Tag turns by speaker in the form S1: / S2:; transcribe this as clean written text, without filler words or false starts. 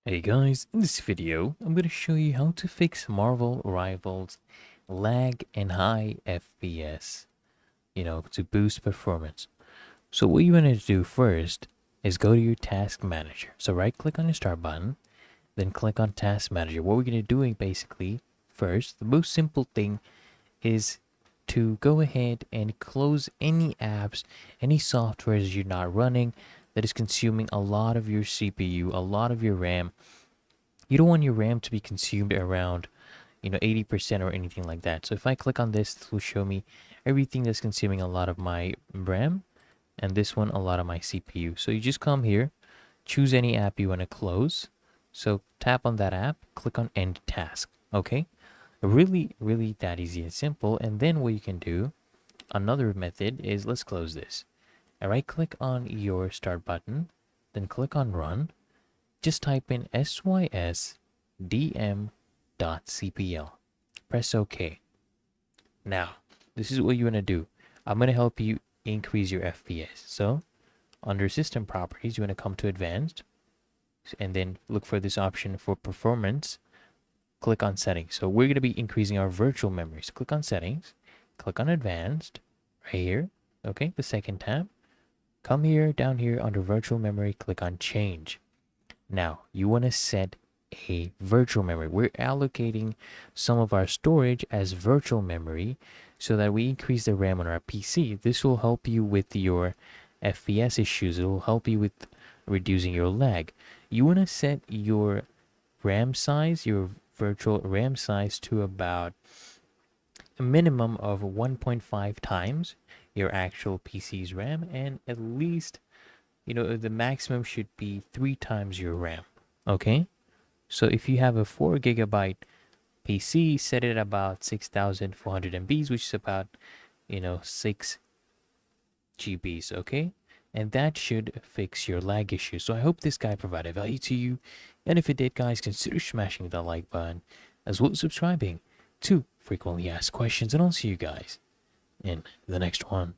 S1: Hey guys, in this video, I'm going to show you how to fix Marvel Rivals lag and high FPS, to boost performance. So what you want to do first is go to your task manager. So right click on your start button, then click on task manager. What we're going to do basically first, the most simple thing is to go ahead and close any apps, any softwares you're not running that is consuming a lot of your CPU, a lot of your RAM. You don't want your RAM to be consumed around 80% or anything like that. So if I click on this will show me everything that's consuming a lot of my RAM, and this one a lot of my CPU. So you just come here, choose any app you want to close. So tap on that app, click on end task. Okay, really that easy and simple. And then what you can do, another method is, let's close this. All right, click on your start button, then click on run. Just type in sysdm.cpl. Press OK. Now, this is what you want to do. I'm going to help you increase your FPS. So, under System Properties, you want to come to Advanced, and then look for this option for Performance. Click on Settings. So, we're going to be increasing our virtual memory. So, click on Settings, click on Advanced, right here. Okay, the second tab. Come here, down here under Virtual Memory, click on Change. Now, you want to set a virtual memory. We're allocating some of our storage as virtual memory so that we increase the RAM on our PC. This will help you with your FPS issues. It will help you with reducing your lag. You want to set your RAM size, your virtual RAM size, to about a minimum of 1.5 times your actual PC's RAM, and at least the maximum should be 3 times your RAM. Okay, so if you have a 4 GB PC, set it at about 6400 MBs, which is about 6 GBs. Okay, and that should fix your lag issue. So I hope this guide provided value to you, and if it did, guys, consider smashing that like button as well as subscribing to frequently asked questions, and I'll see you guys in the next one.